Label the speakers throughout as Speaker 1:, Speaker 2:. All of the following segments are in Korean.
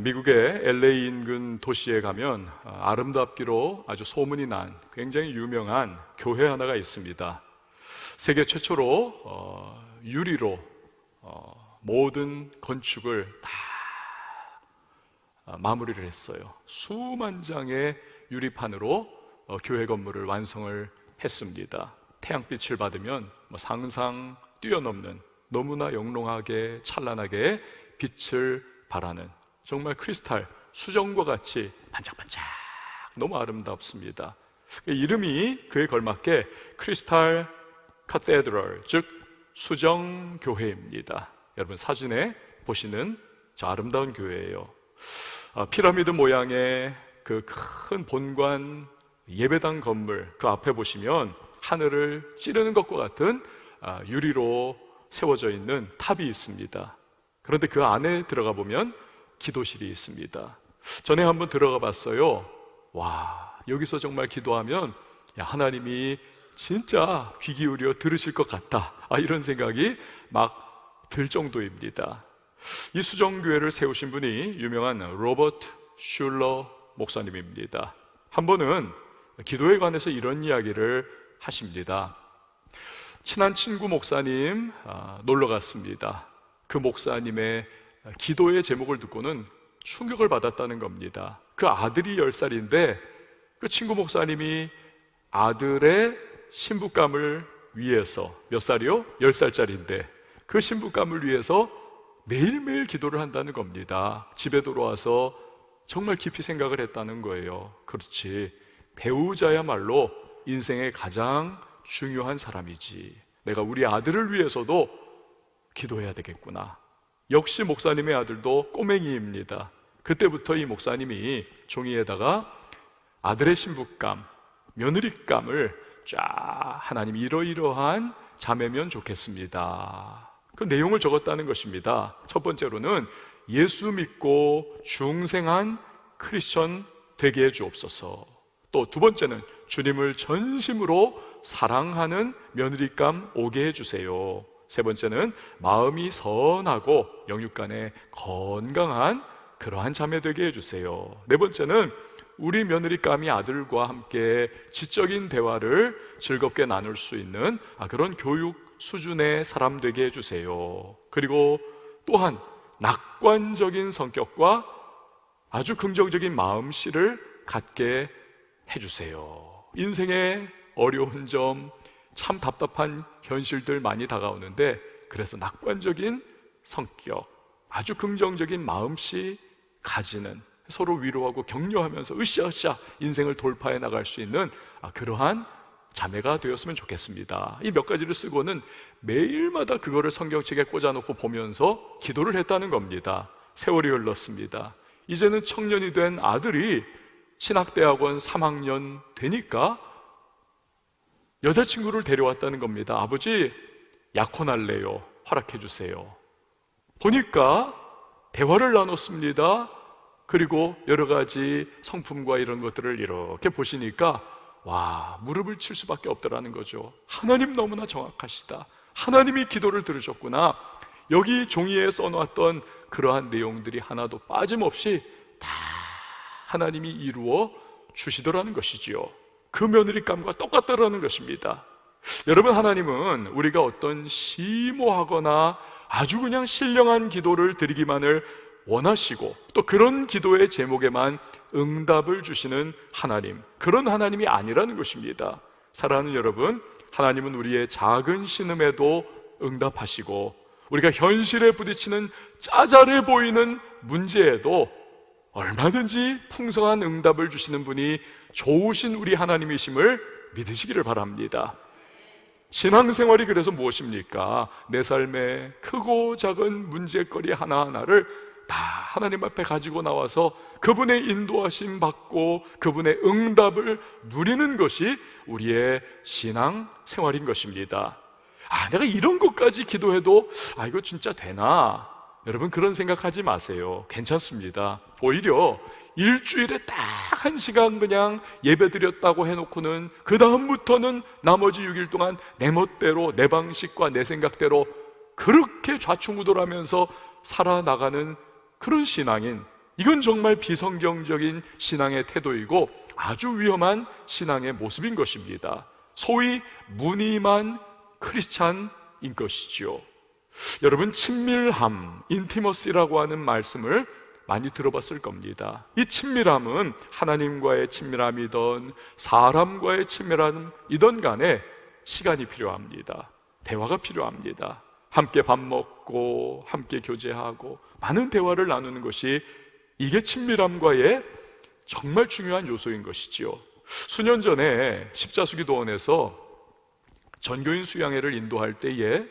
Speaker 1: 미국의 LA 인근 도시에 가면 아름답기로 아주 소문이 난 굉장히 유명한 교회 하나가 있습니다. 세계 최초로 유리로 모든 건축을 다 마무리를 했어요. 수만 장의 유리판으로 교회 건물을 완성을 했습니다. 태양빛을 받으면 상상 뛰어넘는 너무나 영롱하게 찬란하게 빛을 발하는 정말 크리스탈 수정과 같이 반짝반짝 너무 아름답습니다. 이름이 그에 걸맞게 크리스탈 카테드럴, 즉 수정교회입니다. 여러분 사진에 보시는 저 아름다운 교회예요. 피라미드 모양의 그 큰 본관 예배당 건물 그 앞에 보시면 하늘을 찌르는 것과 같은 유리로 세워져 있는 탑이 있습니다. 그런데 그 안에 들어가 보면 기도실이 있습니다. 전에 한번 들어가 봤어요. 와, 여기서 정말 기도하면 하나님이 진짜 귀 기울여 들으실 것 같다, 이런 생각이 막 들 정도입니다. 이 수정교회를 세우신 분이 유명한 로버트 슐러 목사님입니다. 한 번은 기도에 관해서 이런 이야기를 하십니다. 친한 친구 목사님 놀러 갔습니다. 그 목사님의 기도의 제목을 듣고는 충격을 받았다는 겁니다. 그 아들이 10살인데 그 친구 목사님이 아들의 신부감을 위해서, 몇 살이요? 10살짜리인데 그 신부감을 위해서 매일매일 기도를 한다는 겁니다. 집에 돌아와서 정말 깊이 생각을 했다는 거예요. 그렇지, 배우자야말로 인생의 가장 중요한 사람이지. 내가 우리 아들을 위해서도 기도해야 되겠구나. 역시 목사님의 아들도 꼬맹이입니다. 그때부터 이 목사님이 종이에다가 아들의 신부감, 며느리감을 쫙, 하나님 이러이러한 자매면 좋겠습니다, 그 내용을 적었다는 것입니다. 첫 번째로는 예수 믿고 중생한 크리스천 되게 해 주옵소서. 또 두 번째는 주님을 전심으로 사랑하는 며느리감 오게 해주세요. 세 번째는 마음이 선하고 영육간에 건강한 그러한 자매 되게 해주세요. 네 번째는 우리 며느리감이 아들과 함께 지적인 대화를 즐겁게 나눌 수 있는 그런 교육 수준의 사람 되게 해주세요. 그리고 또한 낙관적인 성격과 아주 긍정적인 마음씨를 갖게 해주세요. 인생의 어려운 점, 참 답답한 현실들 많이 다가오는데, 그래서 낙관적인 성격, 아주 긍정적인 마음씨 가지는, 서로 위로하고 격려하면서 으쌰으쌰 인생을 돌파해 나갈 수 있는 그러한 자매가 되었으면 좋겠습니다. 이 몇 가지를 쓰고는 매일마다 그거를 성경책에 꽂아놓고 보면서 기도를 했다는 겁니다. 세월이 흘렀습니다. 이제는 청년이 된 아들이 신학대학원 3학년 되니까 여자친구를 데려왔다는 겁니다. 아버지, 약혼할래요, 허락해 주세요. 보니까 대화를 나눴습니다. 그리고 여러 가지 성품과 이런 것들을 이렇게 보시니까 와, 무릎을 칠 수밖에 없더라는 거죠. 하나님 너무나 정확하시다, 하나님이 기도를 들으셨구나. 여기 종이에 써놓았던 그러한 내용들이 하나도 빠짐없이 다 하나님이 이루어 주시더라는 것이지요. 그 며느리감과 똑같다라는 것입니다. 여러분, 하나님은 우리가 어떤 심오하거나 아주 그냥 신령한 기도를 드리기만을 원하시고, 또 그런 기도의 제목에만 응답을 주시는 하나님, 그런 하나님이 아니라는 것입니다. 사랑하는 여러분, 하나님은 우리의 작은 신음에도 응답하시고, 우리가 현실에 부딪히는 짜잘해 보이는 문제에도 얼마든지 풍성한 응답을 주시는 분이 좋으신 우리 하나님이심을 믿으시기를 바랍니다. 신앙생활이 그래서 무엇입니까? 내 삶의 크고 작은 문제거리 하나하나를 다 하나님 앞에 가지고 나와서 그분의 인도하심 받고 그분의 응답을 누리는 것이 우리의 신앙생활인 것입니다. 내가 이런 것까지 기도해도 이거 진짜 되나? 여러분, 그런 생각하지 마세요. 괜찮습니다. 오히려 일주일에 딱 1시간 그냥 예배 드렸다고 해놓고는 그 다음부터는 나머지 6일 동안 내 멋대로, 내 방식과 내 생각대로 그렇게 좌충우돌하면서 살아나가는 그런 신앙인 이건 정말 비성경적인 신앙의 태도이고 아주 위험한 신앙의 모습인 것입니다. 소위 무늬만 크리스찬인 것이지요. 여러분, 친밀함, 인티머시라고 하는 말씀을 많이 들어봤을 겁니다. 이 친밀함은 하나님과의 친밀함이든 사람과의 친밀함이든 간에 시간이 필요합니다. 대화가 필요합니다. 함께 밥 먹고 함께 교제하고 많은 대화를 나누는 것이 이게 친밀함과의 정말 중요한 요소인 것이지요. 수년 전에 십자수기도원에서 전교인 수양회를 인도할 때에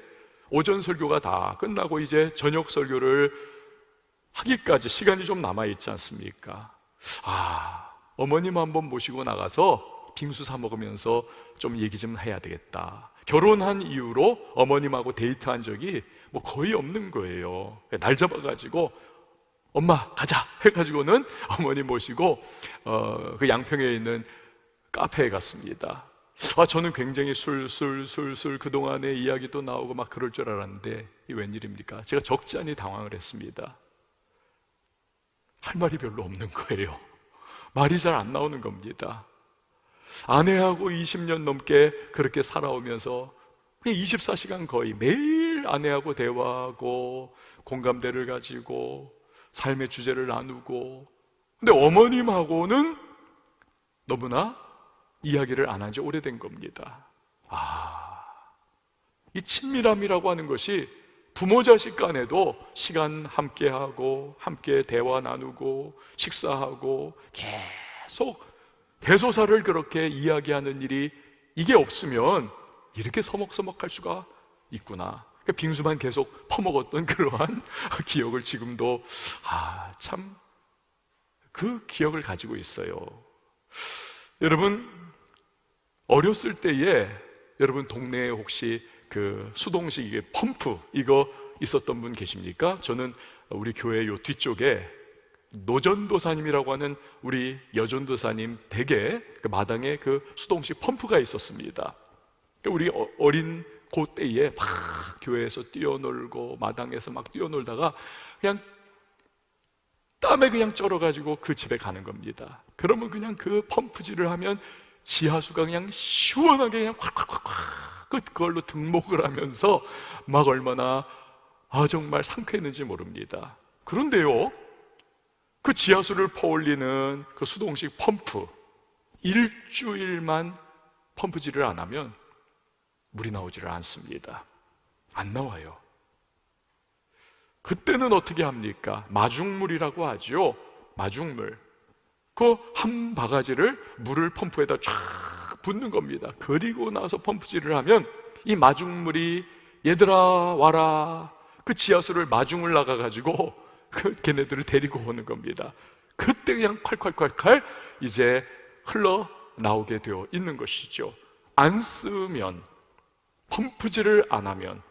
Speaker 1: 오전 설교가 다 끝나고 이제 저녁 설교를 하기까지 시간이 좀 남아있지 않습니까? 어머님 한번 모시고 나가서 빙수 사 먹으면서 좀 얘기 좀 해야 되겠다. 결혼한 이후로 어머님하고 데이트한 적이 거의 없는 거예요. 날 잡아가지고 엄마 가자 해가지고는 어머님 모시고 그 양평에 있는 카페에 갔습니다. 저는 굉장히 술술 그동안의 이야기도 나오고 막 그럴 줄 알았는데 이 웬일입니까? 제가 적지 않게 당황을 했습니다. 할 말이 별로 없는 거예요. 말이 잘 안 나오는 겁니다. 아내하고 20년 넘게 그렇게 살아오면서 24시간 거의 매일 아내하고 대화하고 공감대를 가지고 삶의 주제를 나누고, 근데 어머님하고는 너무나 이야기를 안 한 지 오래된 겁니다. 이 친밀함이라고 하는 것이 부모 자식 간에도 시간 함께하고 함께 대화 나누고 식사하고 계속 대소사를 그렇게 이야기하는 일이 이게 없으면 이렇게 서먹서먹할 수가 있구나. 빙수만 계속 퍼먹었던 그러한 기억을 지금도 참 그 기억을 가지고 있어요. 여러분, 어렸을 때에 여러분 동네에 혹시 그 수동식 이게 펌프 이거 있었던 분 계십니까? 저는 우리 교회 요 뒤쪽에 노전도사님이라고 하는 우리 여전도사님 댁에 그 마당에 그 수동식 펌프가 있었습니다. 우리 어린 그 때에 막 교회에서 뛰어놀고 마당에서 막 뛰어놀다가 그냥 땀에 그냥 쩔어가지고 그 집에 가는 겁니다. 그러면 그냥 그 펌프질을 하면 지하수가 그냥 시원하게 그냥 콱콱콱콱 그걸로 등목을 하면서 막 얼마나 정말 상쾌했는지 모릅니다. 그런데요, 그 지하수를 퍼올리는 그 수동식 펌프 일주일만 펌프질을 안 하면 물이 나오지를 않습니다. 안 나와요. 그때는 어떻게 합니까? 마중물이라고 하죠. 마중물. 그 한 바가지를 물을 펌프에다 쫙 붓는 겁니다. 그리고 나서 펌프질을 하면 이 마중물이 얘들아 와라, 그 지하수를 마중을 나가가지고 그 걔네들을 데리고 오는 겁니다. 그때 그냥 콸콸콸콸 이제 흘러나오게 되어 있는 것이죠. 안 쓰면, 펌프질을 안 하면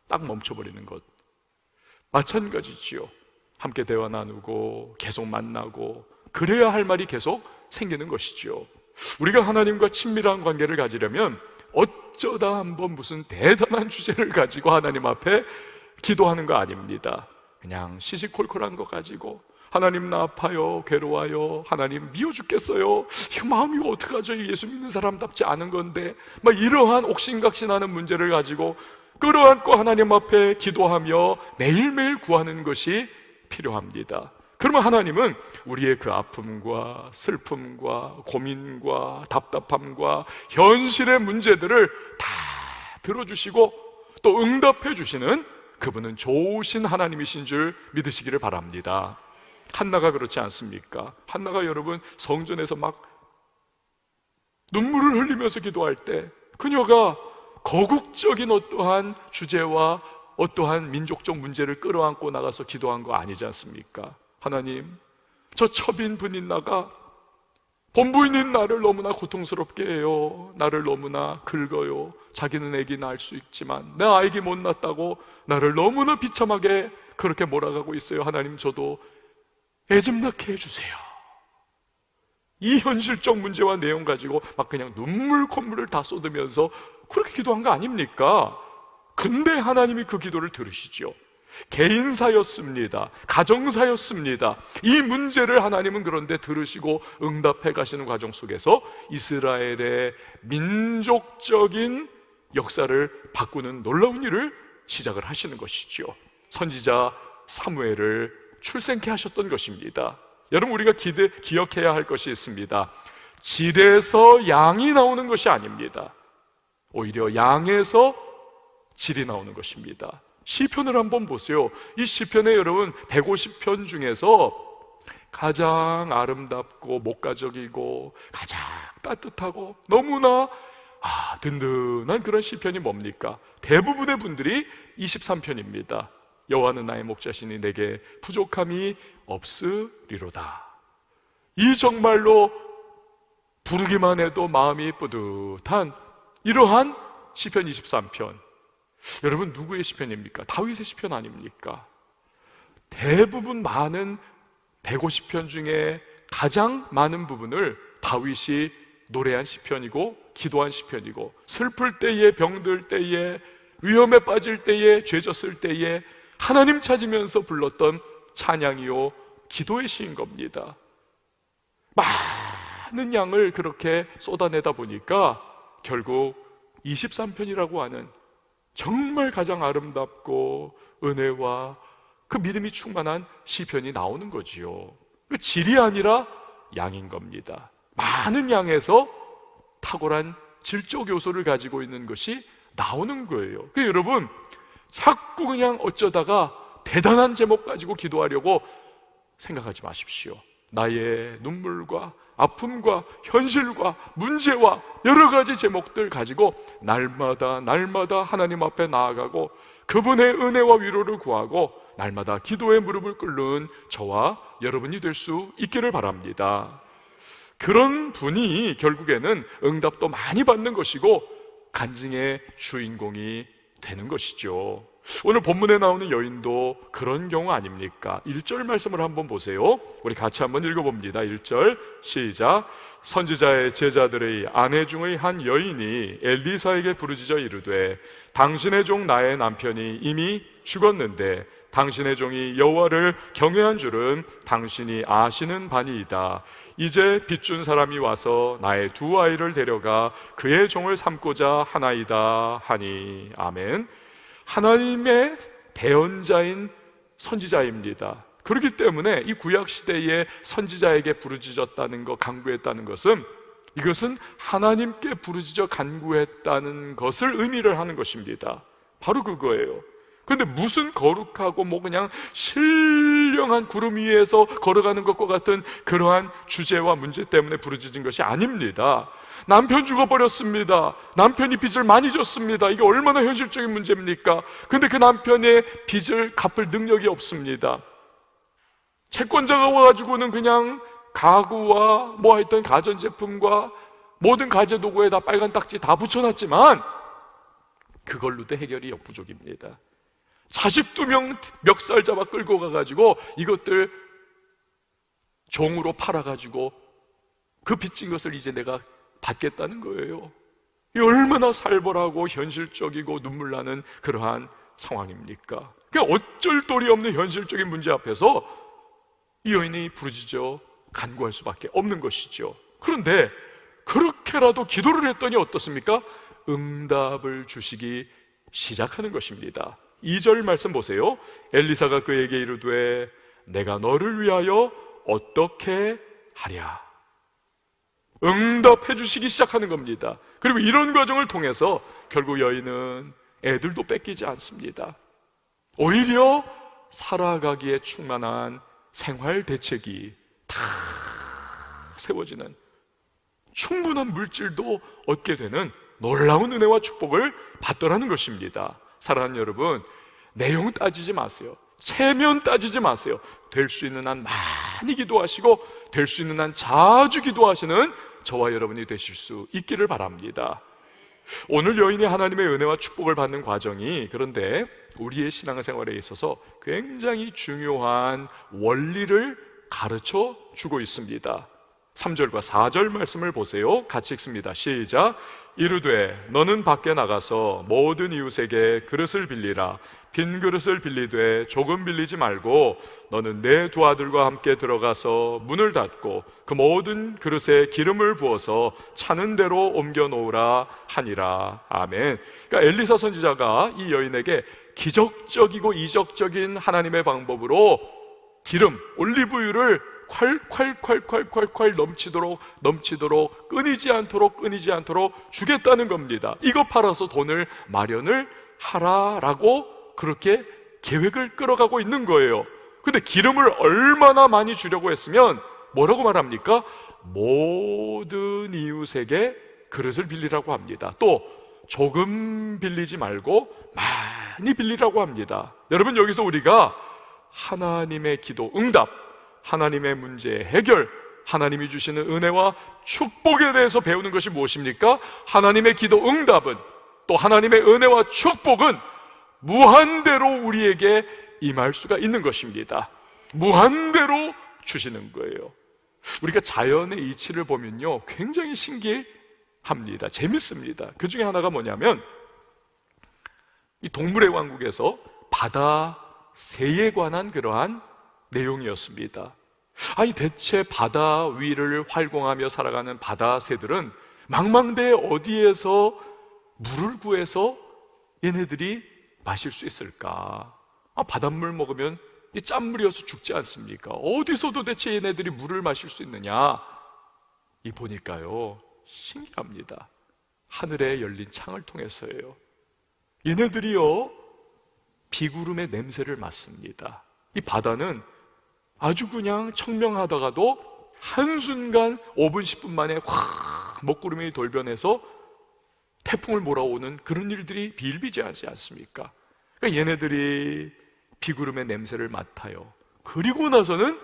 Speaker 1: 딱 멈춰버리는 것 마찬가지지요. 함께 대화 나누고 계속 만나고 그래야 할 말이 계속 생기는 것이죠. 우리가 하나님과 친밀한 관계를 가지려면 어쩌다 한번 무슨 대단한 주제를 가지고 하나님 앞에 기도하는 거 아닙니다. 그냥 시시콜콜한 거 가지고 하나님 나 아파요, 괴로워요, 하나님 미워 죽겠어요, 이 마음이 어떡하죠, 예수 믿는 사람답지 않은 건데, 막 이러한 옥신각신하는 문제를 가지고 끌어안고 하나님 앞에 기도하며 매일매일 구하는 것이 필요합니다. 그러면 하나님은 우리의 그 아픔과 슬픔과 고민과 답답함과 현실의 문제들을 다 들어주시고 또 응답해 주시는 그분은 좋으신 하나님이신 줄 믿으시기를 바랍니다. 한나가 그렇지 않습니까? 한나가 여러분 성전에서 막 눈물을 흘리면서 기도할 때 그녀가 거국적인 어떠한 주제와 어떠한 민족적 문제를 끌어안고 나가서 기도한 거 아니지 않습니까? 하나님, 저 첩인 분인 나가 본부인인 나를 너무나 고통스럽게 해요. 나를 너무나 긁어요. 자기는 애기 낳을 수 있지만 내 아이기 못 낳았다고 나를 너무나 비참하게 그렇게 몰아가고 있어요. 하나님, 저도 애 좀 낳게 해주세요. 이 현실적 문제와 내용 가지고 막 그냥 눈물 콧물을 다 쏟으면서 그렇게 기도한 거 아닙니까? 근데 하나님이 그 기도를 들으시죠. 개인사였습니다. 가정사였습니다. 이 문제를 하나님은 그런데 들으시고 응답해 가시는 과정 속에서 이스라엘의 민족적인 역사를 바꾸는 놀라운 일을 시작을 하시는 것이죠. 선지자 사무엘을 출생케 하셨던 것입니다. 여러분, 우리가 기억해야 할 것이 있습니다. 질에서 양이 나오는 것이 아닙니다. 오히려 양에서 질이 나오는 것입니다. 시편을 한번 보세요. 이 시편에 여러분 150편 중에서 가장 아름답고 목가적이고 가장 따뜻하고 너무나 든든한 그런 시편이 뭡니까? 대부분의 분들이 23편입니다. 여호와는 나의 목자시니 내게 부족함이 없으리로다. 이 정말로 부르기만 해도 마음이 뿌듯한 이러한 시편 23편. 여러분, 누구의 시편입니까? 다윗의 시편 아닙니까? 대부분 많은 150편 중에 가장 많은 부분을 다윗이 노래한 시편이고 기도한 시편이고, 슬플 때에, 병들 때에, 위험에 빠질 때에, 죄 졌을 때에 하나님 찾으면서 불렀던 찬양이요 기도의 시인 겁니다. 많은 양을 그렇게 쏟아내다 보니까 결국 23편이라고 하는 정말 가장 아름답고 은혜와 그 믿음이 충만한 시편이 나오는 거지요. 질이 아니라 양인 겁니다. 많은 양에서 탁월한 질적 요소를 가지고 있는 것이 나오는 거예요. 그러니까 여러분, 자꾸 그냥 어쩌다가 대단한 제목 가지고 기도하려고 생각하지 마십시오. 나의 눈물과 아픔과 현실과 문제와 여러 가지 제목들 가지고 날마다 하나님 앞에 나아가고 그분의 은혜와 위로를 구하고 날마다 기도의 무릎을 꿇는 저와 여러분이 될 수 있기를 바랍니다. 그런 분이 결국에는 응답도 많이 받는 것이고 간증의 주인공이 되는 것이죠. 오늘 본문에 나오는 여인도 그런 경우 아닙니까? 1절 말씀을 한번 보세요. 우리 같이 한번 읽어봅니다. 1절 시작. 선지자의 제자들의 아내 중의 한 여인이 엘리사에게 부르짖어 이르되 당신의 종 나의 남편이 이미 죽었는데 당신의 종이 여호와를 경외한 줄은 당신이 아시는 바니이다. 이제 빚준 사람이 와서 나의 두 아이를 데려가 그의 종을 삼고자 하나이다 하니. 아멘. 하나님의 대언자인 선지자입니다. 그렇기 때문에 이 구약시대에 선지자에게 부르짖었다는 것, 간구했다는 것은, 이것은 하나님께 부르짖어 간구했다는 것을 의미를 하는 것입니다. 바로 그거예요. 근데 무슨 거룩하고 그냥 신령한 구름 위에서 걸어가는 것과 같은 그러한 주제와 문제 때문에 부르짖은 것이 아닙니다. 남편 죽어버렸습니다. 남편이 빚을 많이 졌습니다. 이게 얼마나 현실적인 문제입니까? 근데 그 남편의 빚을 갚을 능력이 없습니다. 채권자가 와가지고는 그냥 가구와 하여튼 가전제품과 모든 가재도구에 다 빨간 딱지 다 붙여놨지만 그걸로도 해결이 역부족입니다. 자식 2명 멱살 잡아 끌고 가가지고 이것들 종으로 팔아가지고 그 빚진 것을 이제 내가 받겠다는 거예요. 이 얼마나 살벌하고 현실적이고 눈물 나는 그러한 상황입니까? 그냥 어쩔 도리 없는 현실적인 문제 앞에서 이 여인이 부르짖어 간구할 수밖에 없는 것이죠. 그런데 그렇게라도 기도를 했더니 어떻습니까? 응답을 주시기 시작하는 것입니다. 2절 말씀 보세요. 엘리사가 그에게 이르되 내가 너를 위하여 어떻게 하랴. 응답해 주시기 시작하는 겁니다. 그리고 이런 과정을 통해서 결국 여인은 애들도 뺏기지 않습니다. 오히려 살아가기에 충만한 생활 대책이 다 세워지는, 충분한 물질도 얻게 되는 놀라운 은혜와 축복을 받더라는 것입니다. 사랑하는 여러분, 내용 따지지 마세요. 체면 따지지 마세요. 될 수 있는 한 많이 기도하시고 될 수 있는 한 자주 기도하시는 저와 여러분이 되실 수 있기를 바랍니다. 오늘 여인이 하나님의 은혜와 축복을 받는 과정이, 그런데 우리의 신앙생활에 있어서 굉장히 중요한 원리를 가르쳐 주고 있습니다. 3절과 4절 말씀을 보세요. 같이 읽습니다. 시작. 이르되 너는 밖에 나가서 모든 이웃에게 그릇을 빌리라. 빈 그릇을 빌리되 조금 빌리지 말고 너는 내 두 아들과 함께 들어가서 문을 닫고 그 모든 그릇에 기름을 부어서 차는 대로 옮겨 놓으라 하니라. 아멘. 그러니까 엘리사 선지자가 이 여인에게 기적적이고 이적적인 하나님의 방법으로 기름, 올리브유를 콸콸콸콸콸콸 넘치도록 끊이지 않도록 주겠다는 겁니다. 이거 팔아서 돈을 마련을 하라라고 그렇게 계획을 끌어가고 있는 거예요. 근데 기름을 얼마나 많이 주려고 했으면 뭐라고 말합니까? 모든 이웃에게 그릇을 빌리라고 합니다. 또 조금 빌리지 말고 많이 빌리라고 합니다. 여러분, 여기서 우리가 하나님의 기도 응답, 하나님의 문제 해결, 하나님이 주시는 은혜와 축복에 대해서 배우는 것이 무엇입니까? 하나님의 기도 응답은, 또 하나님의 은혜와 축복은 무한대로 우리에게 임할 수가 있는 것입니다. 무한대로 주시는 거예요. 우리가 자연의 이치를 보면요, 굉장히 신기합니다. 재밌습니다. 그 중에 하나가 뭐냐면, 이 동물의 왕국에서 바다 새에 관한 그러한 내용이었습니다. 아니, 대체 바다 위를 활공하며 살아가는 바다 새들은 망망대해 어디에서 물을 구해서 얘네들이 마실 수 있을까? 바닷물 먹으면 이 짠물이어서 죽지 않습니까? 어디서 도대체 얘네들이 물을 마실 수 있느냐? 이 보니까요, 신기합니다. 하늘에 열린 창을 통해서예요. 얘네들이요, 비구름의 냄새를 맡습니다. 이 바다는 아주 그냥 청명하다가도 한순간 5분 10분 만에 확 먹구름이 돌변해서 태풍을 몰아오는 그런 일들이 비일비재하지 않습니까? 그러니까 얘네들이 비구름의 냄새를 맡아요. 그리고 나서는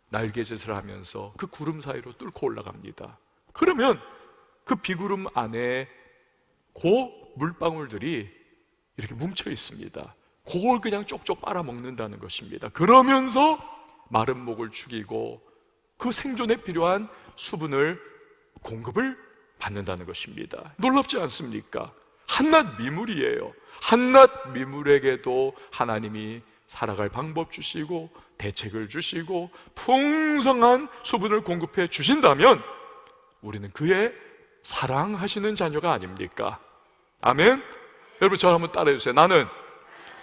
Speaker 1: 날개짓을 하면서 그 구름 사이로 뚫고 올라갑니다. 그러면 그 비구름 안에 그 물방울들이 이렇게 뭉쳐 있습니다. 그걸 그냥 쪽쪽 빨아먹는다는 것입니다. 그러면서 마른 목을 죽이고 그 생존에 필요한 수분을 공급을 받는다는 것입니다. 놀랍지 않습니까? 한낱 미물이에요. 한낱 미물에게도 하나님이 살아갈 방법 주시고 대책을 주시고 풍성한 수분을 공급해 주신다면 우리는 그의 사랑하시는 자녀가 아닙니까? 아멘? 여러분, 저 한번 따라해 주세요. 나는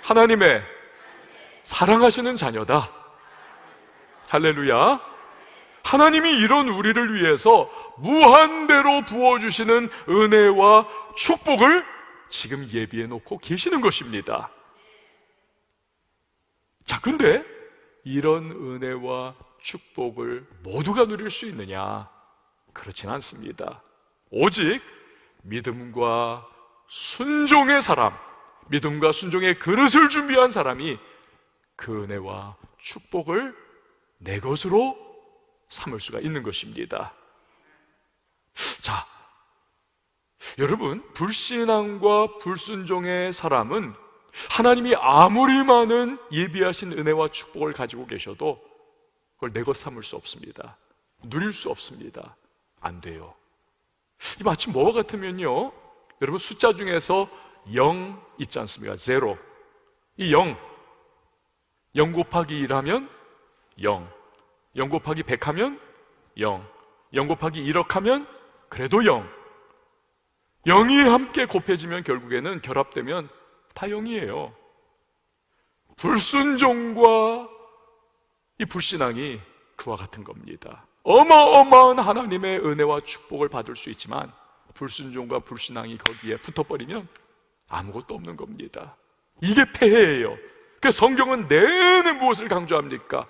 Speaker 1: 하나님의 사랑하시는 자녀다. 할렐루야. 하나님이 이런 우리를 위해서 무한대로 부어주시는 은혜와 축복을 지금 예비해 놓고 계시는 것입니다. 자, 근데 이런 은혜와 축복을 모두가 누릴 수 있느냐? 그렇진 않습니다. 오직 믿음과 순종의 사람, 믿음과 순종의 그릇을 준비한 사람이 그 은혜와 축복을 내 것으로 삼을 수가 있는 것입니다. 자, 여러분, 불신앙과 불순종의 사람은 하나님이 아무리 많은 예비하신 은혜와 축복을 가지고 계셔도 그걸 내 것 삼을 수 없습니다. 누릴 수 없습니다. 안 돼요. 이 마치 뭐와 같으면요, 여러분, 숫자 중에서 0 있지 않습니까? 0. 이 0 곱하기 1 하면 0, 0 곱하기 100 하면 0, 0 곱하기 1억 하면 그래도 0. 0이 함께 곱해지면 결국에는 결합되면 다 0이에요. 불순종과 이 불신앙이 그와 같은 겁니다. 어마어마한 하나님의 은혜와 축복을 받을 수 있지만 불순종과 불신앙이 거기에 붙어버리면 아무것도 없는 겁니다. 이게 폐해예요. 그래서 성경은 내내 무엇을 강조합니까?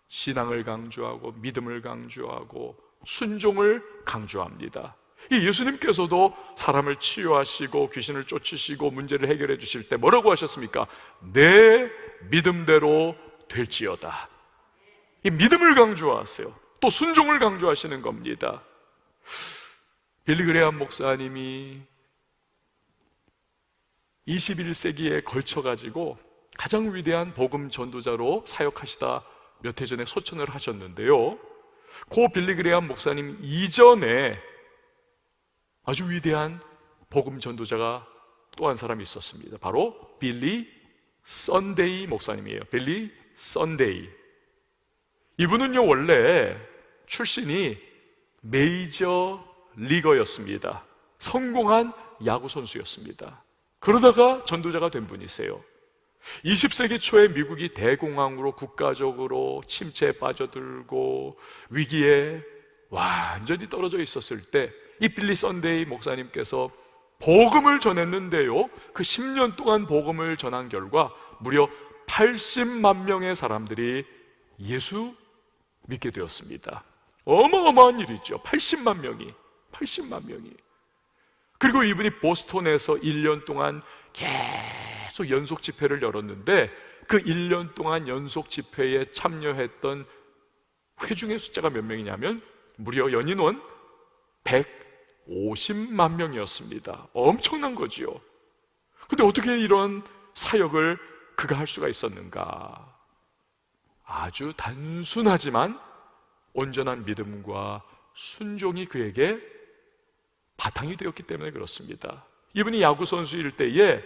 Speaker 1: 신앙을 강조하고 믿음을 강조하고 순종을 강조합니다. 이 예수님께서도 사람을 치유하시고 귀신을 쫓으시고 문제를 해결해 주실 때 뭐라고 하셨습니까? 내 믿음대로 될지어다. 이 믿음을 강조하세요. 또 순종을 강조하시는 겁니다. 빌리 그레이엄 목사님이 21세기에 걸쳐가지고 가장 위대한 복음 전도자로 사역하시다 몇 해 전에 소천을 하셨는데요, 고 빌리 그레이엄 목사님 이전에 아주 위대한 복음 전도자가 또 한 사람이 있었습니다. 바로 빌리 썬데이 목사님이에요. 빌리 썬데이. 이분은요, 원래 출신이 메이저 리거였습니다. 성공한 야구 선수였습니다. 그러다가 전도자가 된 분이세요. 20세기 초에 미국이 대공황으로 국가적으로 침체에 빠져들고 위기에 완전히 떨어져 있었을 때 이 빌리 썬데이 목사님께서 복음을 전했는데요, 그 10년 동안 복음을 전한 결과 무려 80만 명의 사람들이 예수 믿게 되었습니다. 어마어마한 일이죠. 80만 명이. 그리고 이분이 보스턴에서 1년 동안 계속 연속 집회를 열었는데, 그 1년 동안 연속 집회에 참여했던 회중의 숫자가 몇 명이냐면 무려 연인원 150만 명이었습니다. 엄청난 거지요. 근데 어떻게 이런 사역을 그가 할 수가 있었는가? 아주 단순하지만 온전한 믿음과 순종이 그에게 바탕이 되었기 때문에 그렇습니다. 이분이 야구 선수일 때에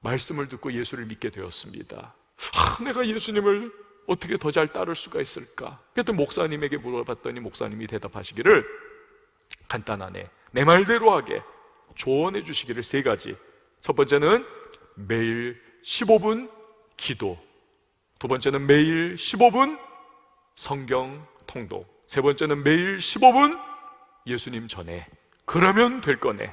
Speaker 1: 말씀을 듣고 예수를 믿게 되었습니다. 내가 예수님을 어떻게 더 잘 따를 수가 있을까? 그랬더니 목사님에게 물어봤더니 목사님이 대답하시기를 간단하네, 내 말대로 하게 조언해 주시기를 3가지. 첫 번째는 매일 15분 기도, 두 번째는 매일 15분 성경 통독, 세 번째는 매일 15분 예수님 전해. 그러면 될 거네.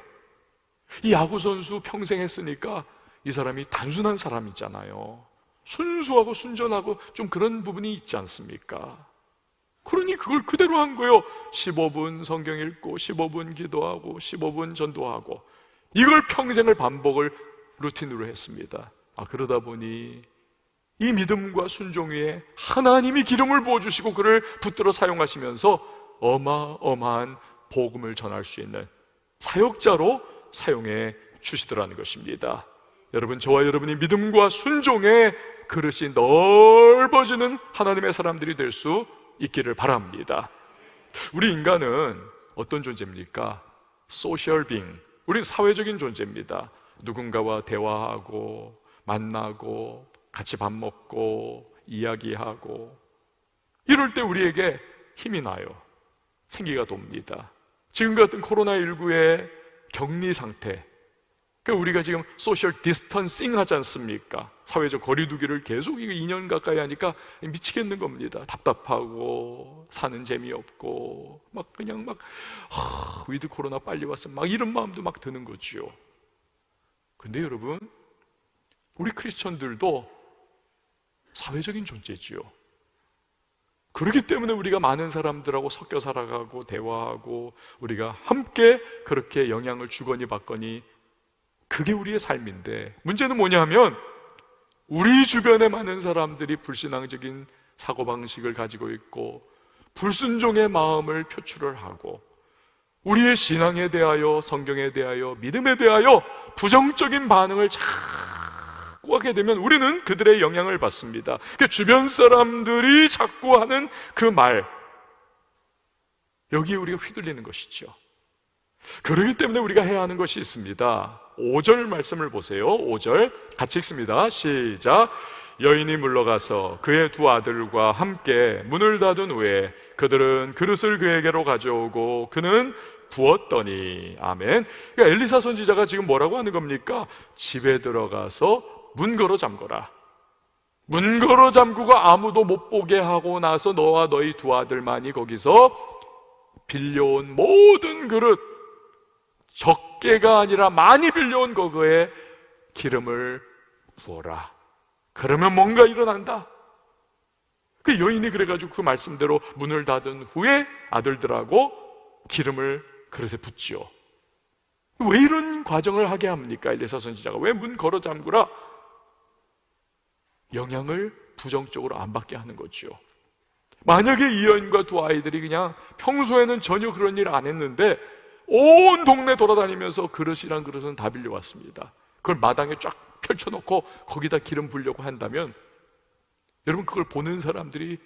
Speaker 1: 이 야구 선수 평생 했으니까 이 사람이 단순한 사람이잖아요. 순수하고 순전하고 좀 그런 부분이 있지 않습니까? 그러니 그걸 그대로 한 거예요. 15분 성경 읽고 15분 기도하고 15분 전도하고, 이걸 평생을 반복을 루틴으로 했습니다. 그러다 보니 이 믿음과 순종 위에 하나님이 기름을 부어주시고 그를 붙들어 사용하시면서 어마어마한 복음을 전할 수 있는 사역자로 사용해 주시더라는 것입니다. 여러분, 저와 여러분이 믿음과 순종의 그릇이 넓어지는 하나님의 사람들이 될 수 있기를 바랍니다. 우리 인간은 어떤 존재입니까? 소셜 빙. 우리는 사회적인 존재입니다. 누군가와 대화하고 만나고 같이 밥 먹고 이야기하고, 이럴 때 우리에게 힘이 나요. 생기가 돕니다. 지금 같은 코로나19의 격리 상태, 그러니까 우리가 지금 소셜 디스턴싱 하지 않습니까? 사회적 거리두기를 계속 2년 가까이 하니까 미치겠는 겁니다. 답답하고 사는 재미없고 그냥 위드 코로나 빨리 왔으면 이런 마음도 드는 거지요. 근데 여러분, 우리 크리스천들도 사회적인 존재지요. 그렇기 때문에 우리가 많은 사람들하고 섞여 살아가고 대화하고 우리가 함께 그렇게 영향을 주거니 받거니, 그게 우리의 삶인데, 문제는 뭐냐면 우리 주변에 많은 사람들이 불신앙적인 사고방식을 가지고 있고 불순종의 마음을 표출을 하고 우리의 신앙에 대하여, 성경에 대하여, 믿음에 대하여 부정적인 반응을 자꾸 하게 되면 우리는 그들의 영향을 받습니다. 그러니까 주변 사람들이 자꾸 하는 그 말, 여기에 우리가 휘둘리는 것이죠. 그렇기 때문에 우리가 해야 하는 것이 있습니다. 5절 말씀을 보세요. 5절 같이 읽습니다. 시작. 여인이 물러가서 그의 2 아들과 함께 문을 닫은 후에 그들은 그릇을 그에게로 가져오고 그는 부었더니. 아멘. 그러니까 엘리사 선지자가 지금 뭐라고 하는 겁니까? 집에 들어가서 문 걸어 잠거라. 문 걸어 잠그고 아무도 못 보게 하고 나서 너와 너희 2 아들만이 거기서 빌려온 모든 그릇, 적게가 아니라 많이 빌려온 거기에 기름을 부어라. 그러면 뭔가 일어난다. 그 여인이 그래가지고 그 말씀대로 문을 닫은 후에 아들들하고 기름을 그릇에 붓지요. 왜 이런 과정을 하게 합니까? 엘리사 선지자가 왜 문 걸어 잠그라? 영향을 부정적으로 안 받게 하는 거지요. 만약에 이 여인과 2 아이들이 그냥 평소에는 전혀 그런 일을 안 했는데 온 동네 돌아다니면서 그릇이란 그릇은 다 빌려왔습니다. 그걸 마당에 쫙 펼쳐놓고 거기다 기름 부으려고 한다면 여러분, 그걸 보는 사람들이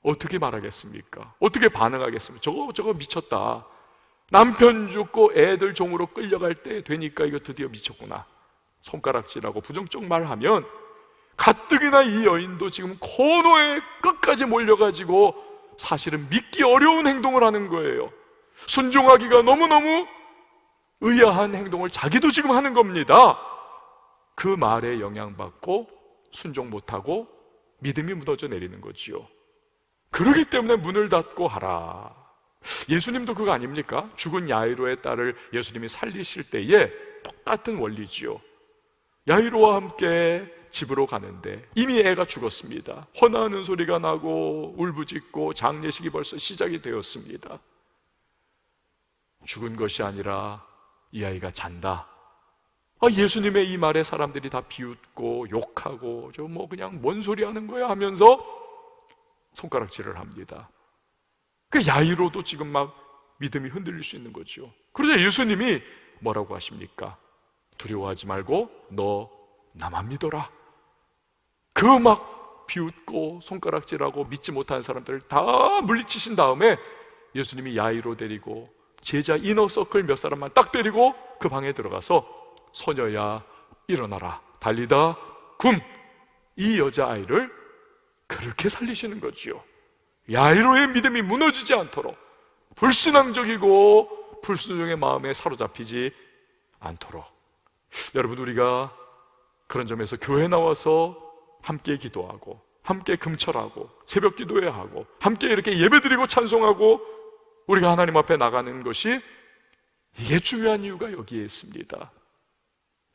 Speaker 1: 어떻게 말하겠습니까? 어떻게 반응하겠습니까? 저거 미쳤다. 남편 죽고 애들 종으로 끌려갈 때 되니까 이거 드디어 미쳤구나. 손가락질하고 부정적 말하면 가뜩이나 이 여인도 지금 코너에 끝까지 몰려가지고 사실은 믿기 어려운 행동을 하는 거예요. 순종하기가 너무너무 의아한 행동을 자기도 지금 하는 겁니다. 그 말에 영향받고 순종 못하고 믿음이 무너져 내리는 거지요. 그러기 때문에 문을 닫고 하라. 예수님도 그거 아닙니까? 죽은 야이로의 딸을 예수님이 살리실 때에 똑같은 원리지요. 야이로와 함께 집으로 가는데 이미 애가 죽었습니다. 헌하는 소리가 나고 울부짖고 장례식이 벌써 시작이 되었습니다. 죽은 것이 아니라 이 아이가 잔다. 예수님의 이 말에 사람들이 다 비웃고 욕하고 저 뭐 그냥 뭔 소리 하는 거야 하면서 손가락질을 합니다. 그 야이로도 지금 막 믿음이 흔들릴 수 있는 거죠. 그러자 예수님이 뭐라고 하십니까? 두려워하지 말고 너 나만 믿어라. 그 막 비웃고 손가락질하고 믿지 못하는 사람들을 다 물리치신 다음에 예수님이 야이로 데리고 제자 이너서클 몇 사람만 딱 데리고 그 방에 들어가서 소녀야 일어나라 달리다 굼, 이 여자아이를 그렇게 살리시는 거지요. 야이로의 믿음이 무너지지 않도록, 불신앙적이고 불순종의 마음에 사로잡히지 않도록. 여러분, 우리가 그런 점에서 교회 나와서 함께 기도하고 함께 금철하고 새벽 기도회 하고 함께 이렇게 예배드리고 찬송하고 우리가 하나님 앞에 나가는 것이, 이게 중요한 이유가 여기에 있습니다.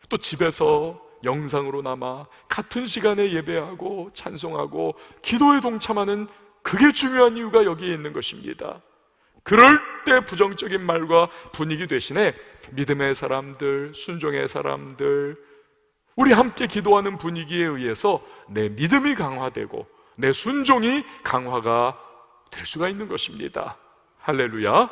Speaker 1: 또 집에서 영상으로나마 같은 시간에 예배하고 찬송하고 기도에 동참하는, 그게 중요한 이유가 여기에 있는 것입니다. 그럴 때 부정적인 말과 분위기 대신에 믿음의 사람들, 순종의 사람들, 우리 함께 기도하는 분위기에 의해서 내 믿음이 강화되고 내 순종이 강화가 될 수가 있는 것입니다. 할렐루야.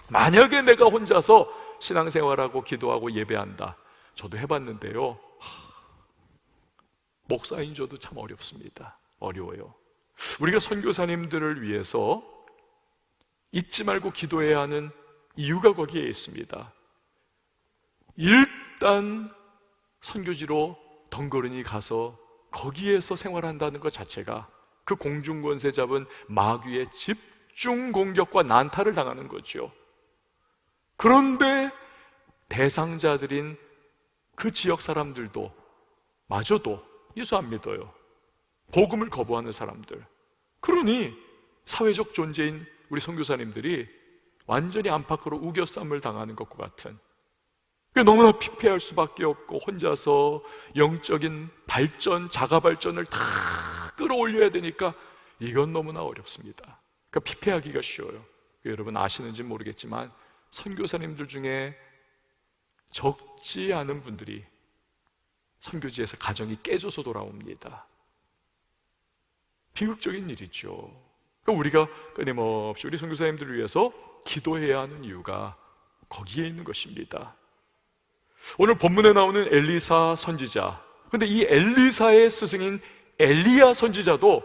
Speaker 1: 만약에 내가 혼자서 신앙생활하고 기도하고 예배한다, 저도 해봤는데요, 목사인 저도 참 어렵습니다. 어려워요. 우리가 선교사님들을 위해서 잊지 말고 기도해야 하는 이유가 거기에 있습니다. 일단 선교지로 덩그러니 가서 거기에서 생활한다는 것 자체가 그 공중권세 잡은 마귀의 집중 공격과 난타를 당하는 거죠. 그런데 대상자들인 그 지역 사람들도 마저도 예수 안 믿어요. 복음을 거부하는 사람들. 그러니 사회적 존재인 우리 선교사님들이 완전히 안팎으로 우겨쌈을 당하는 것과 같은, 너무나 피폐할 수밖에 없고 혼자서 영적인 발전, 자가 발전을 다 끌어올려야 되니까 이건 너무나 어렵습니다. 그러니까 피폐하기가 쉬워요. 여러분 아시는지 모르겠지만 선교사님들 중에 적지 않은 분들이 선교지에서 가정이 깨져서 돌아옵니다. 비극적인 일이죠. 그러니까 우리가 끊임없이 우리 선교사님들을 위해서 기도해야 하는 이유가 거기에 있는 것입니다. 오늘 본문에 나오는 엘리사 선지자, 근데 이 엘리사의 스승인 엘리야 선지자도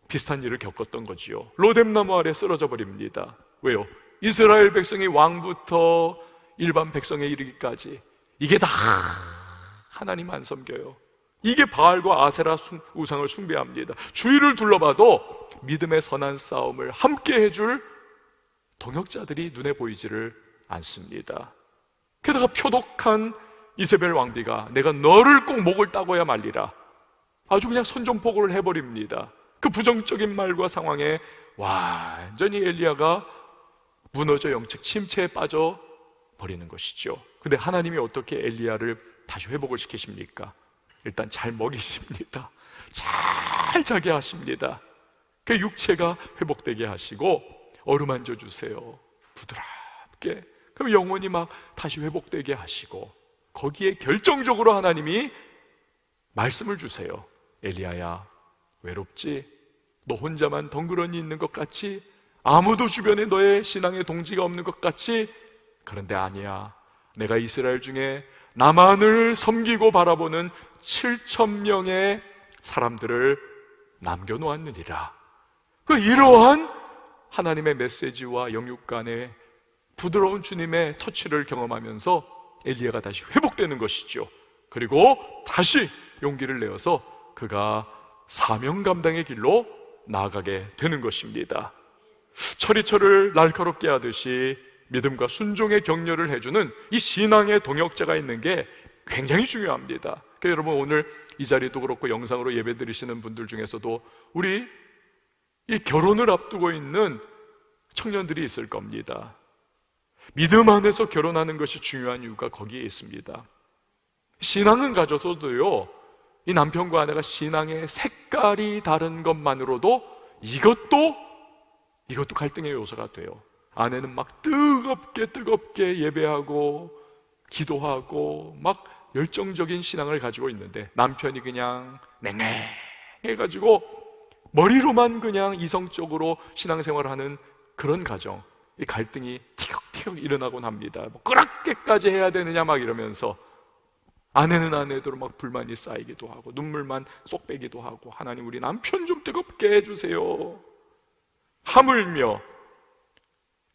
Speaker 1: 비슷한 일을 겪었던 거지요. 로뎀나무 아래 쓰러져 버립니다. 왜요? 이스라엘 백성이 왕부터 일반 백성에 이르기까지 이게 다 하나님 안 섬겨요. 이게 바알과 아세라 우상을 숭배합니다. 주위를 둘러봐도 믿음의 선한 싸움을 함께 해줄 동역자들이 눈에 보이지를 않습니다. 게다가 표독한 이세벨 왕비가 내가 너를 꼭 목을 따고야 말리라, 아주 그냥 선전포고를 해버립니다. 그 부정적인 말과 상황에 완전히 엘리야가 무너져 영적 침체에 빠져 버리는 것이죠. 근데 하나님이 어떻게 엘리야를 다시 회복을 시키십니까? 일단 잘 먹이십니다. 잘 자게 하십니다. 그 육체가 회복되게 하시고 어루만져 주세요. 부드럽게. 그럼 영혼이 막 다시 회복되게 하시고, 거기에 결정적으로 하나님이 말씀을 주세요. 엘리야야, 외롭지? 너 혼자만 덩그러니 있는 것 같지? 아무도 주변에 너의 신앙의 동지가 없는 것 같지? 그런데 아니야. 내가 이스라엘 중에 나만을 섬기고 바라보는 7,000명의 사람들을 남겨놓았느니라. 이러한 하나님의 메시지와 영육 간의 부드러운 주님의 터치를 경험하면서 엘리야가 다시 회복되는 것이죠. 그리고 다시 용기를 내어서 그가 사명 감당의 길로 나아가게 되는 것입니다. 철이철을 날카롭게 하듯이 믿음과 순종의 격려를 해주는 이 신앙의 동역자가 있는 게 굉장히 중요합니다. 그러니까 여러분, 오늘 이 자리도 그렇고 영상으로 예배 드리시는 분들 중에서도 우리 이 결혼을 앞두고 있는 청년들이 있을 겁니다. 믿음 안에서 결혼하는 것이 중요한 이유가 거기에 있습니다. 신앙은 가져서도요, 이 남편과 아내가 신앙의 색깔이 다른 것만으로도 이것도 갈등의 요소가 돼요. 아내는 막 뜨겁게 예배하고 기도하고 막 열정적인 신앙을 가지고 있는데 남편이 그냥 냉랭해가지고 머리로만 그냥 이성적으로 신앙생활을 하는 그런 가정, 이 갈등이 티격티격 일어나곤 합니다. 뭐 끄럽게까지 해야 되느냐 막 이러면서 아내는 아내대로 막 불만이 쌓이기도 하고 눈물만 쏙 빼기도 하고, 하나님 우리 남편 좀 뜨겁게 해주세요. 하물며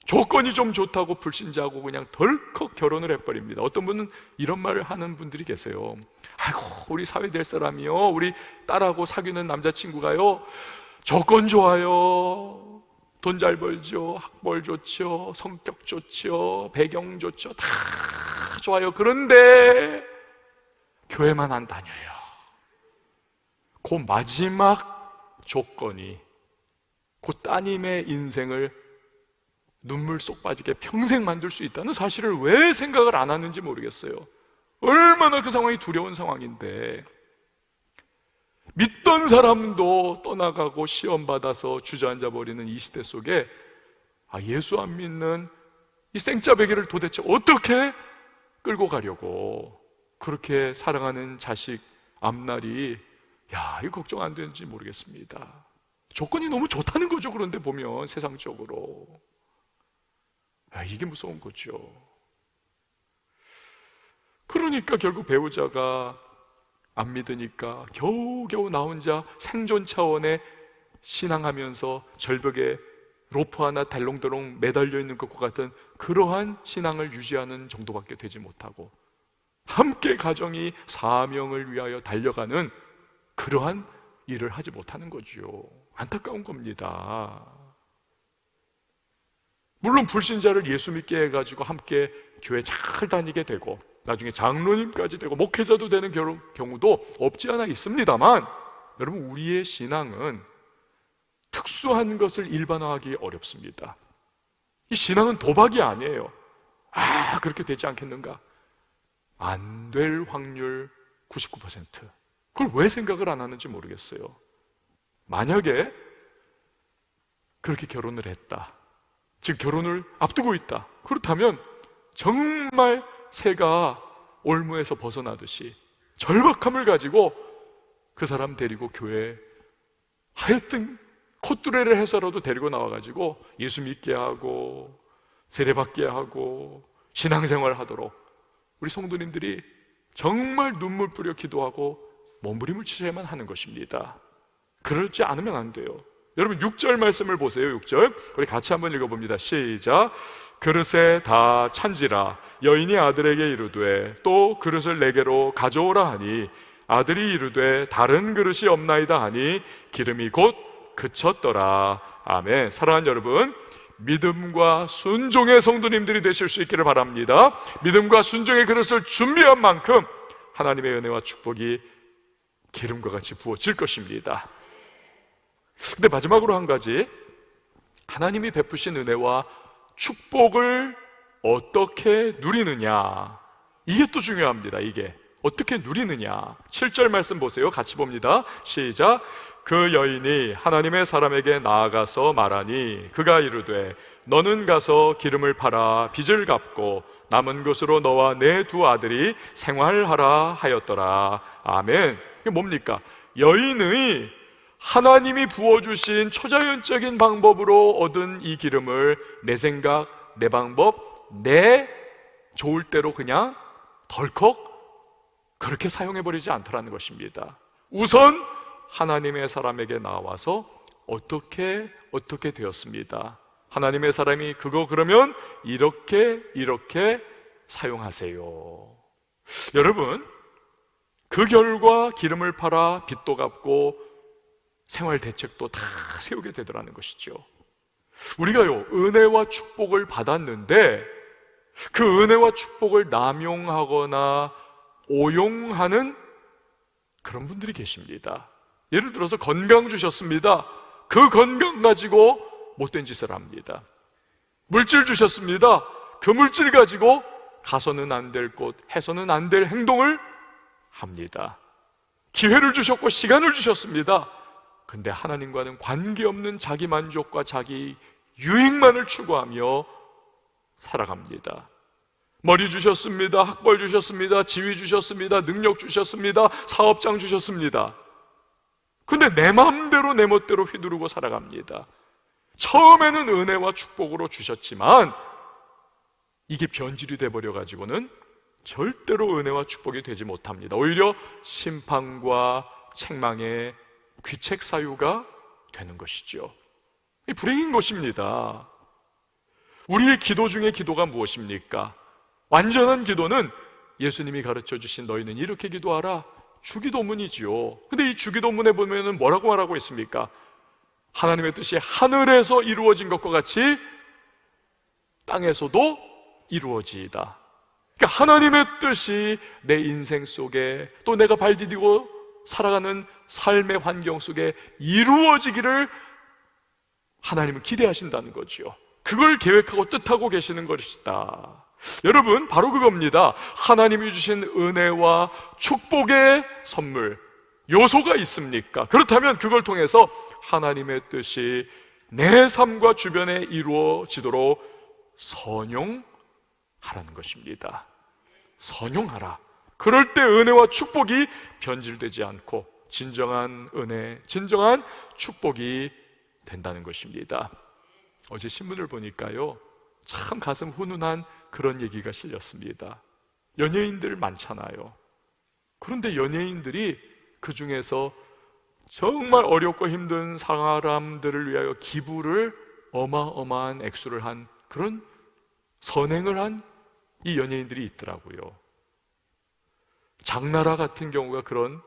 Speaker 1: 조건이 좀 좋다고 불신자하고 그냥 덜컥 결혼을 해버립니다. 어떤 분은 이런 말을 하는 분들이 계세요. 아이고, 우리 사회 될 사람이요, 우리 딸하고 사귀는 남자친구가요, 조건 좋아요, 돈 잘 벌죠, 학벌 좋죠, 성격 좋죠, 배경 좋죠, 다 좋아요. 그런데 교회만 안 다녀요. 그 마지막 조건이 그 따님의 인생을 눈물 쏙 빠지게 평생 만들 수 있다는 사실을 왜 생각을 안 하는지 모르겠어요. 얼마나 그 상황이 두려운 상황인데, 믿던 사람도 떠나가고 시험받아서 주저앉아 버리는 이 시대 속에 예수 안 믿는 이 생짜배기를 도대체 어떻게 끌고 가려고 그렇게 사랑하는 자식 앞날이 이거 걱정 안 되는지 모르겠습니다. 조건이 너무 좋다는 거죠. 그런데 보면 세상적으로 이게 무서운 거죠. 그러니까 결국 배우자가 안 믿으니까 겨우겨우 나 혼자 생존 차원에 신앙하면서 절벽에 로프 하나 달롱달롱 매달려 있는 것과 같은 그러한 신앙을 유지하는 정도밖에 되지 못하고, 함께 가정이 사명을 위하여 달려가는 그러한 일을 하지 못하는 거죠. 안타까운 겁니다. 물론 불신자를 예수 믿게 해가지고 함께 교회 잘 다니게 되고 나중에 장로님까지 되고 목회자도 되는 경우도 없지 않아 있습니다만, 여러분, 우리의 신앙은 특수한 것을 일반화하기 어렵습니다. 이 신앙은 도박이 아니에요. 그렇게 되지 않겠는가? 안 될 확률 99%. 그걸 왜 생각을 안 하는지 모르겠어요. 만약에 그렇게 결혼을 했다, 지금 결혼을 앞두고 있다, 그렇다면 정말 새가 올무에서 벗어나듯이 절박함을 가지고 그 사람 데리고 교회에 하여튼 콧뚜레를 해서라도 데리고 나와가지고 예수 믿게 하고 세례받게 하고 신앙생활 하도록 우리 성도님들이 정말 눈물 뿌려 기도하고 몸부림을 치셔야만 하는 것입니다. 그러지 않으면 안 돼요. 여러분 6절 말씀을 보세요. 6절 우리 같이 한번 읽어봅니다. 시작. 그릇에 다 찬지라 여인이 아들에게 이르되 또 그릇을 내게로 가져오라 하니 아들이 이르되 다른 그릇이 없나이다 하니 기름이 곧 그쳤더라. 아멘. 사랑하는 여러분, 믿음과 순종의 성도님들이 되실 수 있기를 바랍니다. 믿음과 순종의 그릇을 준비한 만큼 하나님의 은혜와 축복이 기름과 같이 부어질 것입니다. 근데 마지막으로 한 가지, 하나님이 베푸신 은혜와 축복을 어떻게 누리느냐, 이게 또 중요합니다. 이게 어떻게 누리느냐. 7절 말씀 보세요. 같이 봅니다. 시작. 그 여인이 하나님의 사람에게 나아가서 말하니 그가 이르되 너는 가서 기름을 팔아 빚을 갚고 남은 것으로 너와 내 두 아들이 생활하라 하였더라. 아멘. 이게 뭡니까? 여인의 하나님이 부어주신 초자연적인 방법으로 얻은 이 기름을 내 생각, 내 방법, 내 좋을 대로 그냥 덜컥 그렇게 사용해버리지 않더라는 것입니다. 우선 하나님의 사람에게 나와서 어떻게 되었습니다. 하나님의 사람이 그거 그러면 이렇게 사용하세요. 여러분, 그 결과 기름을 팔아 빚도 갚고 생활 대책도 다 세우게 되더라는 것이죠. 우리가요, 은혜와 축복을 받았는데 그 은혜와 축복을 남용하거나 오용하는 그런 분들이 계십니다. 예를 들어서 건강 주셨습니다. 그 건강 가지고 못된 짓을 합니다. 물질 주셨습니다. 그 물질 가지고 가서는 안 될 곳, 해서는 안 될 행동을 합니다. 기회를 주셨고 시간을 주셨습니다. 근데 하나님과는 관계없는 자기 만족과 자기 유익만을 추구하며 살아갑니다. 머리 주셨습니다. 학벌 주셨습니다. 지위 주셨습니다. 능력 주셨습니다. 사업장 주셨습니다. 근데 내 마음대로 내 멋대로 휘두르고 살아갑니다. 처음에는 은혜와 축복으로 주셨지만 이게 변질이 돼버려가지고는 절대로 은혜와 축복이 되지 못합니다. 오히려 심판과 책망의 귀책 사유가 되는 것이죠. 이 불행인 것입니다. 우리의 기도 중에 기도가 무엇입니까? 완전한 기도는 예수님이 가르쳐 주신 너희는 이렇게 기도하라, 주기도문이지요. 근데 이 주기도문에 보면 뭐라고 말하고 있습니까? 하나님의 뜻이 하늘에서 이루어진 것과 같이 땅에서도 이루어지이다. 그러니까 하나님의 뜻이 내 인생 속에 또 내가 발 디디고 살아가는 삶의 환경 속에 이루어지기를 하나님은 기대하신다는 거지요. 그걸 계획하고 뜻하고 계시는 것이다. 여러분, 바로 그겁니다. 하나님이 주신 은혜와 축복의 선물, 요소가 있습니까? 그렇다면 그걸 통해서 하나님의 뜻이 내 삶과 주변에 이루어지도록 선용하라는 것입니다. 선용하라. 그럴 때 은혜와 축복이 변질되지 않고 진정한 은혜, 진정한 축복이 된다는 것입니다. 어제 신문을 보니까요, 참 가슴 훈훈한 그런 얘기가 실렸습니다. 연예인들 많잖아요. 그런데 연예인들이 그 중에서 정말 어렵고 힘든 사람들을 위하여 기부를 어마어마한 액수를 한 그런 선행을 한 이 연예인들이 있더라고요. 장나라 같은 경우가 그런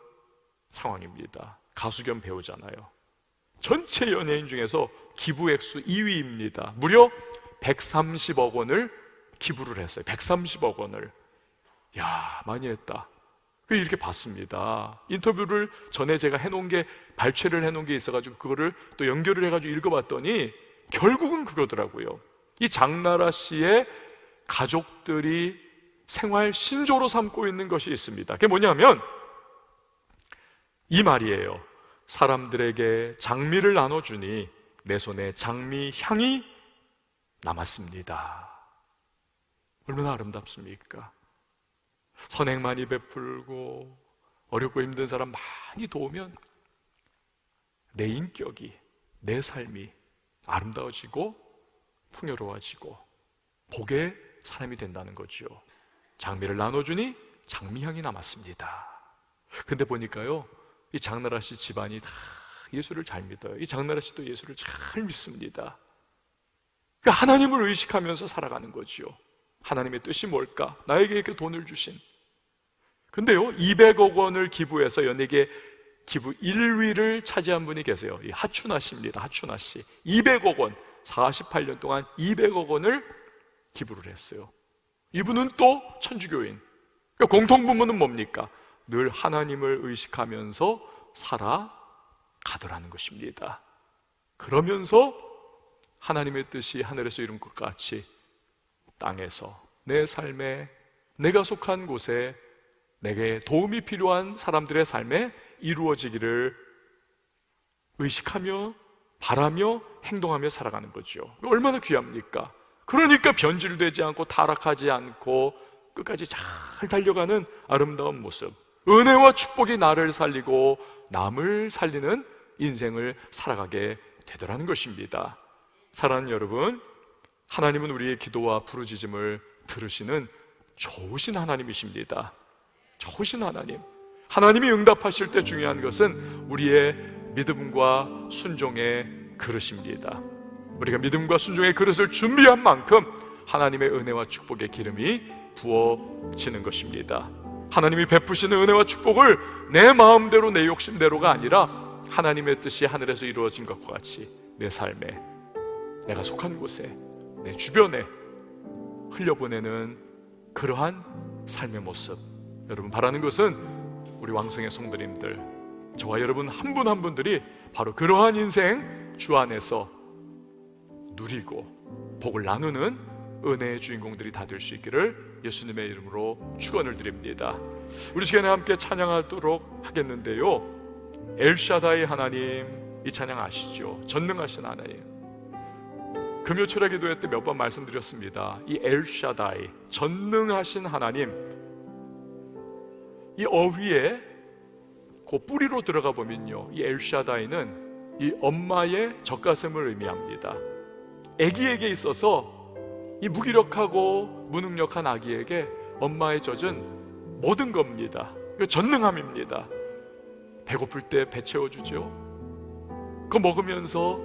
Speaker 1: 상황입니다. 가수 겸 배우잖아요. 전체 연예인 중에서 기부 액수 2위입니다. 무려 130억 원을 기부를 했어요. 130억 원을. 야, 많이 했다. 이렇게 봤습니다. 인터뷰를 전에 제가 해놓은 게, 발췌를 해놓은 게 있어가지고 그거를 또 연결을 해가지고 읽어봤더니 결국은 그거더라고요. 이 장나라 씨의 가족들이 생활 신조로 삼고 있는 것이 있습니다. 그게 뭐냐면 이 말이에요. 사람들에게 장미를 나눠주니 내 손에 장미 향이 남았습니다. 얼마나 아름답습니까? 선행 많이 베풀고 어렵고 힘든 사람 많이 도우면 내 인격이, 내 삶이 아름다워지고 풍요로워지고 복의 사람이 된다는 거죠. 장미를 나눠주니 장미향이 남았습니다. 근데 보니까요, 이 장나라 씨 집안이 다 예수를 잘 믿어요. 이 장나라 씨도 예수를 잘 믿습니다. 그러니까 하나님을 의식하면서 살아가는 거지요. 하나님의 뜻이 뭘까? 나에게 이렇게 돈을 주신. 근데요, 200억 원을 기부해서 연예계 기부 1위를 차지한 분이 계세요. 이 하춘아 씨입니다. 하춘아 씨. 200억 원, 48년 동안 200억 원을 기부를 했어요. 이분은 또 천주교인. 그러니까 공통부문은 뭡니까? 늘 하나님을 의식하면서 살아가더라는 것입니다. 그러면서 하나님의 뜻이 하늘에서 이룬 것 같이 땅에서 내 삶에, 내가 속한 곳에 내게 도움이 필요한 사람들의 삶에 이루어지기를 의식하며 바라며 행동하며 살아가는 거죠. 얼마나 귀합니까? 그러니까 변질되지 않고 타락하지 않고 끝까지 잘 달려가는 아름다운 모습, 은혜와 축복이 나를 살리고 남을 살리는 인생을 살아가게 되더라는 것입니다. 사랑하는 여러분, 하나님은 우리의 기도와 부르짖음을 들으시는 좋으신 하나님이십니다. 좋으신 하나님. 하나님이 응답하실 때 중요한 것은 우리의 믿음과 순종의 그릇입니다. 우리가 믿음과 순종의 그릇을 준비한 만큼 하나님의 은혜와 축복의 기름이 부어지는 것입니다. 하나님이 베푸시는 은혜와 축복을 내 마음대로 내 욕심대로가 아니라 하나님의 뜻이 하늘에서 이루어진 것과 같이 내 삶에, 내가 속한 곳에, 내 주변에 흘려보내는 그러한 삶의 모습. 여러분, 바라는 것은 우리 왕성의 성도님들, 저와 여러분 한 분 한 분들이 바로 그러한 인생 주 안에서 누리고 복을 나누는 은혜의 주인공들이 다 될 수 있기를 예수님의 이름으로 축원을 드립니다. 우리 시간에 함께 찬양하도록 하겠는데요, 엘샤다이 하나님, 이 찬양 아시죠? 전능하신 하나님. 금요 철학 기도회 때 몇 번 말씀드렸습니다. 이 엘샤다이, 전능하신 하나님, 이 어휘에 그 뿌리로 들어가 보면요, 이 엘샤다이는 이 엄마의 젖가슴을 의미합니다. 아기에게 있어서 이 무기력하고 무능력한 아기에게 엄마의 젖은 모든 겁니다. 이거 전능함입니다. 배고플 때 배 채워주죠. 그거 먹으면서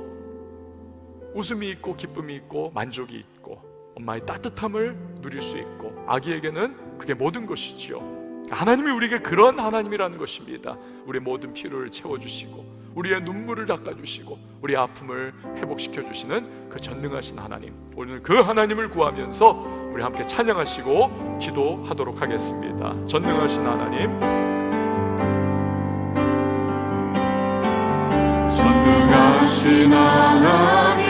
Speaker 1: 웃음이 있고 기쁨이 있고 만족이 있고 엄마의 따뜻함을 누릴 수 있고, 아기에게는 그게 모든 것이지요. 하나님이 우리에게 그런 하나님이라는 것입니다. 우리의 모든 필요를 채워주시고 우리의 눈물을 닦아주시고 우리의 아픔을 회복시켜주시는 그 전능하신 하나님, 오늘 그 하나님을 구하면서 우리 함께 찬양하시고 기도하도록 하겠습니다. 전능하신 하나님,
Speaker 2: 전능하신 하나님,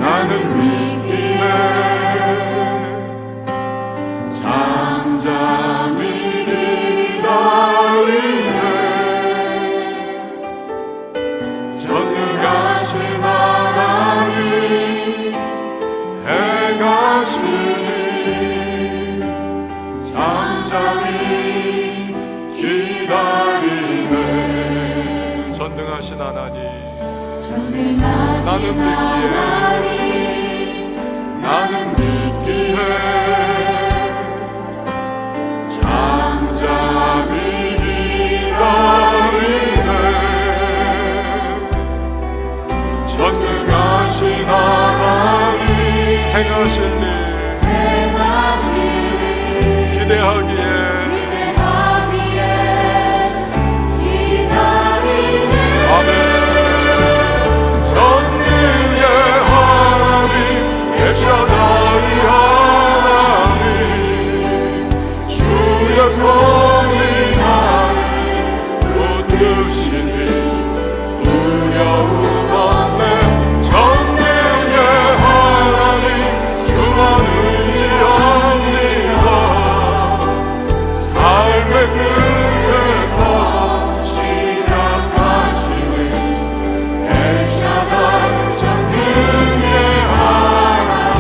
Speaker 2: 나는 믿기에 잠잠히 기다리네. 전능하신 하나님, 해가 지니 잠잠히 기다리네.
Speaker 1: 전능하신 하나님,
Speaker 2: 전능하신 하나님, 나는 믿기에 잠잠히 기다리네. 전능하신 하나님,
Speaker 1: 행하실 일 기대하기에
Speaker 2: 손이 나를 붙드시니 두려움 없네. 전능의 하나님, 주만 의지합니다. 삶의 끝에서 시작하시는 엘샤다이, 전능의 하나님.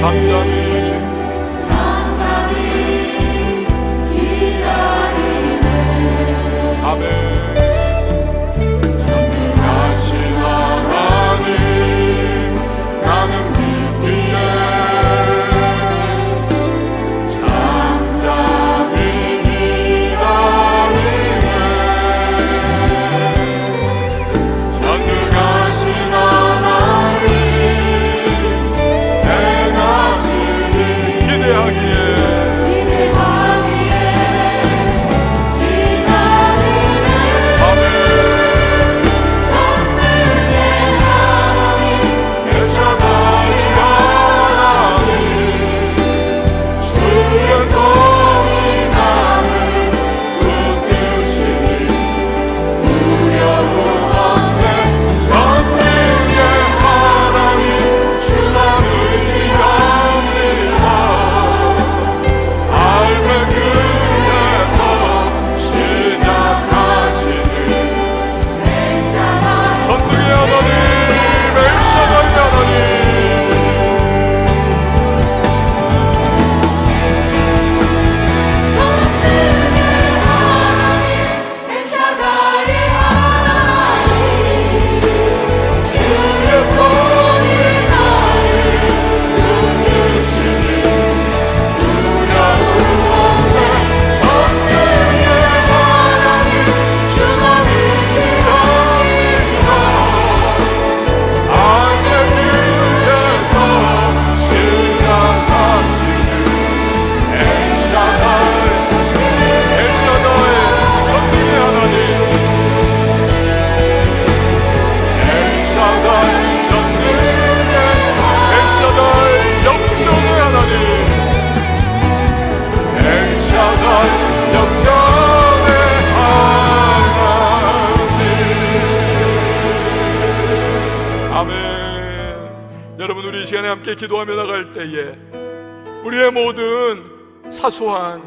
Speaker 2: 잠잠히
Speaker 1: 여러분, 우리 이 시간에 함께 기도하며 나갈 때에 우리의 모든 사소한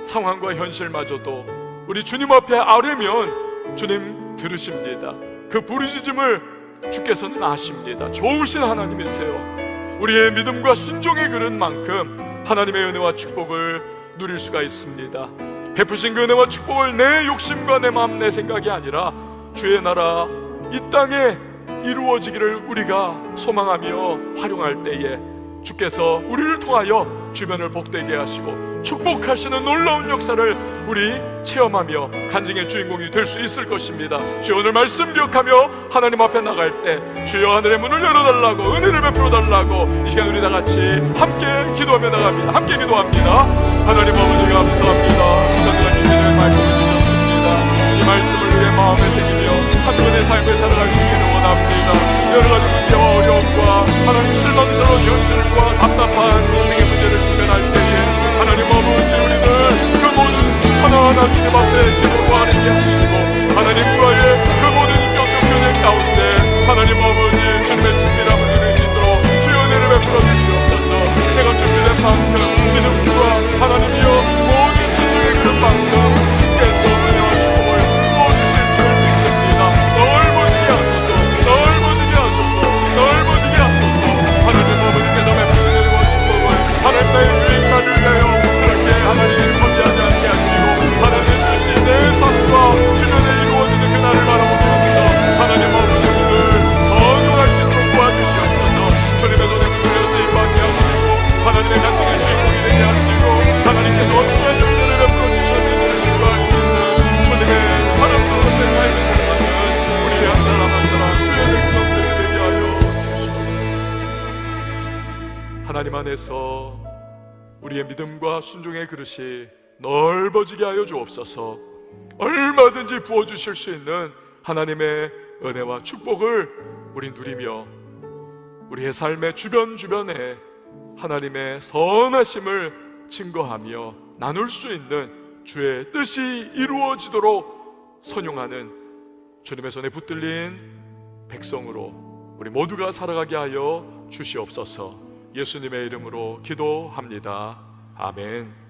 Speaker 1: 상황과 현실마저도 우리 주님 앞에 아뢰면 주님 들으십니다. 그 부르짖음을 주께서는 아십니다. 좋으신 하나님이세요. 우리의 믿음과 순종의 그릇 만큼 하나님의 은혜와 축복을 누릴 수가 있습니다. 베푸신 그 은혜와 축복을 내 욕심과 내 마음 내 생각이 아니라 주의 나라 이 땅에 이루어지기를 우리가 소망하며 활용할 때에 주께서 우리를 통하여 주변을 복되게 하시고 축복하시는 놀라운 역사를 우리 체험하며 간증의 주인공이 될 수 있을 것입니다. 주여, 오늘 말씀 기억하며 하나님 앞에 나갈 때 주여 하늘의 문을 열어달라고, 은혜를 베풀어달라고 이 시간 우리 다같이 함께 기도하며 나갑니다. 함께 기도합니다. 하나님 아버지 감사합니다. 저희가 주시는 말씀을 주셨습니다. 이 말씀을 우리의 마음에 새기며 한 분의 삶을 살아가기 원합니다. 여러 가지 문제와 어려움과 하나님 실망스러운 현실과 답답한 인생의 문제를 직면할 때에 하나님 아버지, 우리는 그 모든 하나하나 주님 앞에 기도로 하나님께 하시고 하나님과의 그 모든 인격적 교제 가운데 하나님 아버지 주님의 친밀함을 누릴 수 있도록 주의 은혜를 베풀어 주시옵소서. 내가 준비된 만큼 믿음과 하나님이여 모든 신중의 그런 만큼 주께서 은혜와 축복을 부어주실 줄 믿습니다. 넓어지게 하소서, 넓어지게 하소서, 넓어지게 하소서. 하나님 아버지께서 베푸는 은혜와 축복을 하나님 나의 주인만을 내어 그렇게 하나님을 건재하지 않게 하시고 하나님 주신 내 삶과 주변에 이루어지는 그날을 바라보면서 하나님 아버지를 거듭할 수 있도록 도와주시옵소서. 주님의 손에 붙들려 쓰임받게 하시고 하나님의 간증의 주인공이 되게 하시고 하나님께서 어떠한 역사를 베풀어 주셨는지를 신고할 수 있는 주님의 사람으로서의 삶을 살아가는 우리의 한 사람 한 사람 주의 백성들이 되게 하여 주시옵소서. 하나님 안에서 우리의 믿음과 순종의 그릇이 넓어지게 하여 주옵소서. 얼마든지 부어주실 수 있는 하나님의 은혜와 축복을 우리 누리며 우리의 삶의 주변에 하나님의 선하심을 증거하며 나눌 수 있는 주의 뜻이 이루어지도록 선용하는 주님의 손에 붙들린 백성으로 우리 모두가 살아가게 하여 주시옵소서. 예수님의 이름으로 기도합니다. 아멘.